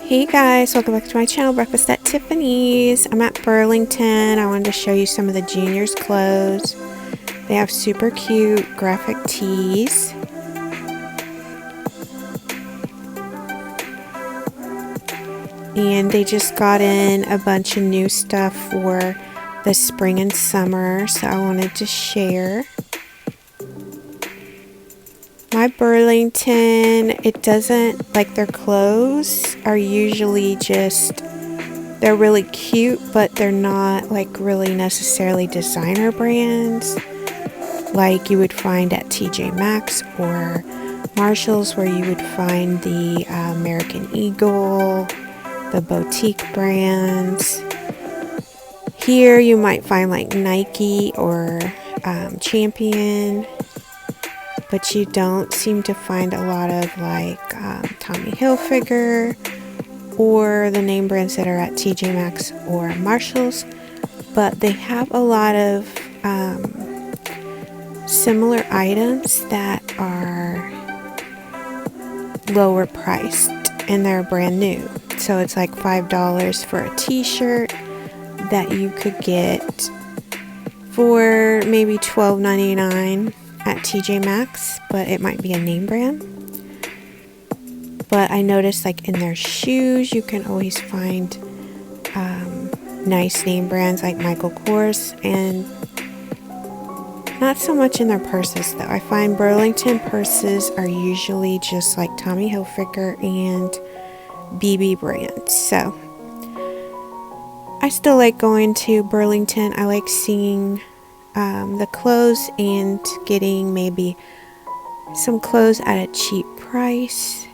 Hey guys, welcome back to my channel, Breakfast at Tiffany's. I'm at Burlington. I wanted to show you some of the juniors' clothes. They have super cute graphic tees. And they just got in a bunch of new stuff for the spring and summer, so I wanted to share. My Burlington, it doesn't, like, their clothes are usually just, they're really cute, but they're not like really necessarily designer brands like you would find at TJ Maxx or Marshall's, where you would find the American Eagle, the boutique brands. Here you might find like Nike or Champion, but you don't seem to find a lot of like Tommy Hilfiger or the name brands that are at TJ Maxx or Marshall's, but they have a lot of similar items that are lower priced and they're brand new. So it's like $5 for a t-shirt that you could get for maybe $12.99 at TJ Maxx, but it might be a name brand. But I noticed like in their shoes you can always find nice name brands like Michael Kors, and not so much in their purses though. I find Burlington purses are usually just like Tommy Hilfiger and BB brands. So I still like going to Burlington. I like seeing the clothes and getting maybe some clothes at a cheap price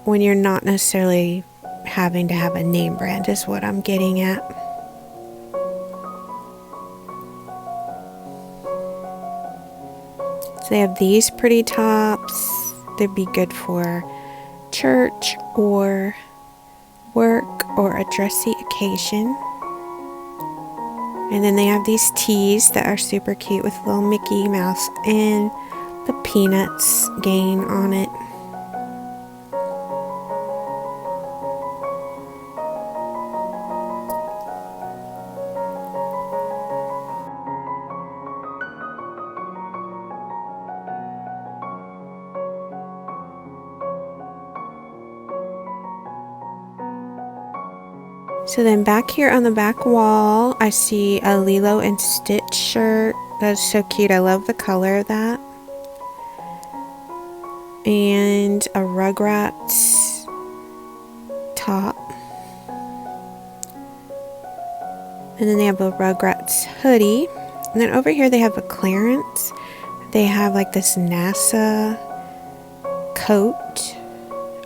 when you're not necessarily having to have a name brand, is what I'm getting at. So they have these pretty tops. They'd be good for church or work or a dressy occasion. And then they have these tees that are super cute with little Mickey Mouse and the Peanuts game on it. So then back here on the back wall, I see a Lilo and Stitch shirt. That's so cute. I love the color of that. And a Rugrats top. And then they have a Rugrats hoodie. And then over here they have a clearance. They have like this NASA coat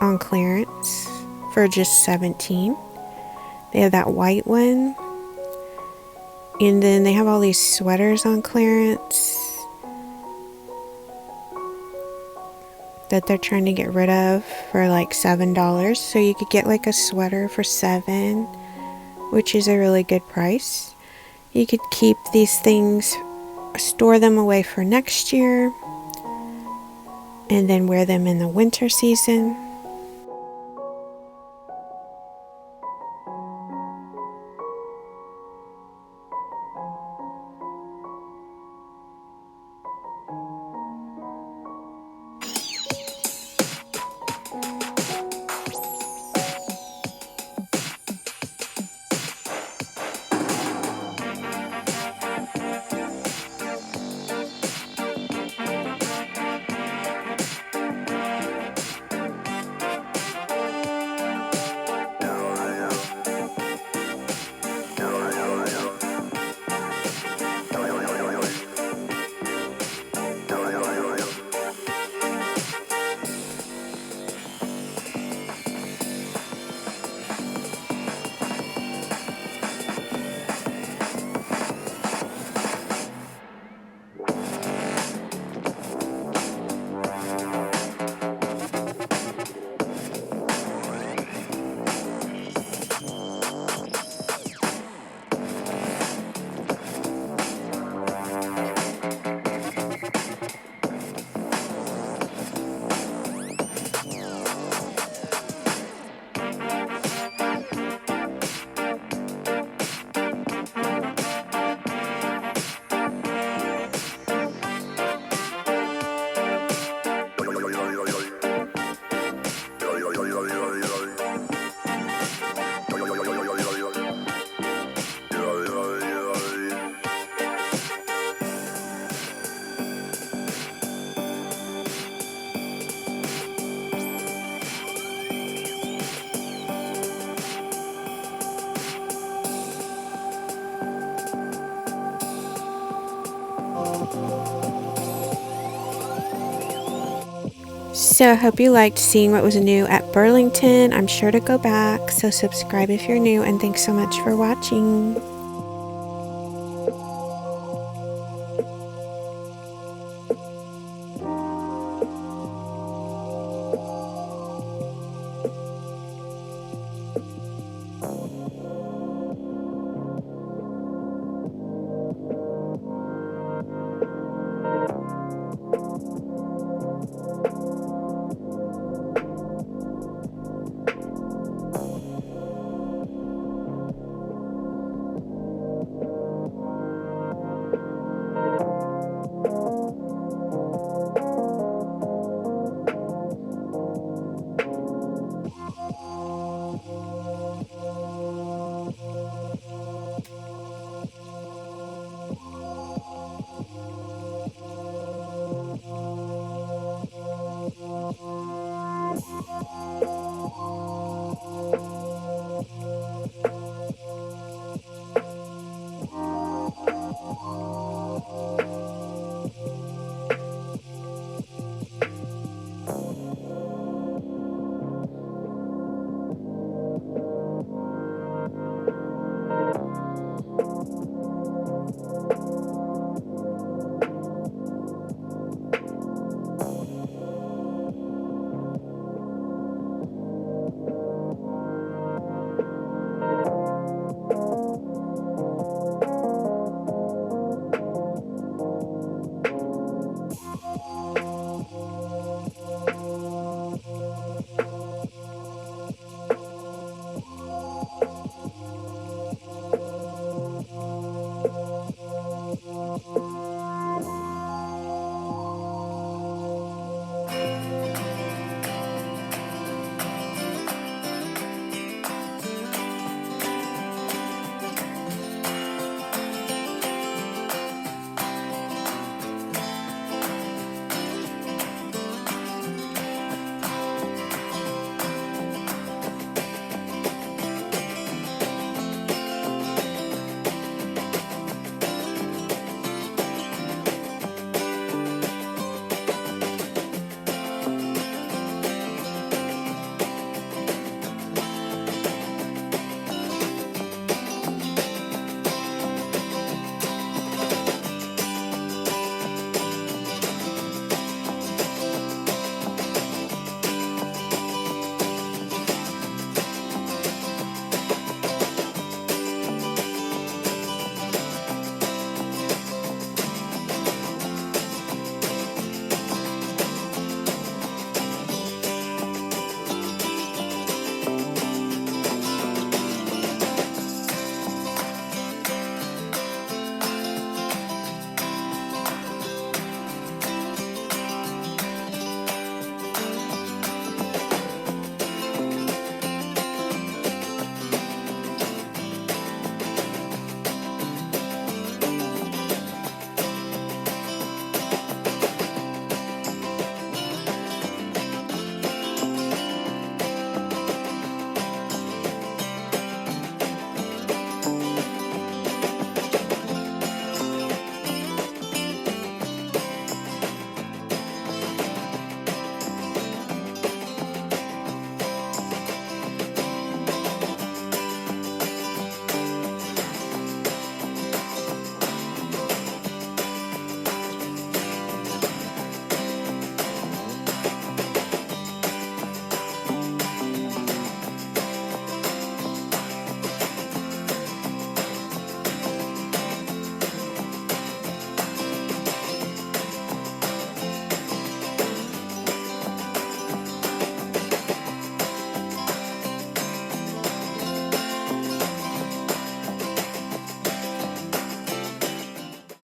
on clearance for just $17. They have that white one. And then they have all these sweaters on clearance that they're trying to get rid of for like $7. So you could get like a sweater for $7, which is a really good price. You could keep these things, store them away for next year, and then wear them in the winter season. So I hope you liked seeing what was new at Burlington. I'm sure to go back, so subscribe if you're new, and thanks so much for watching.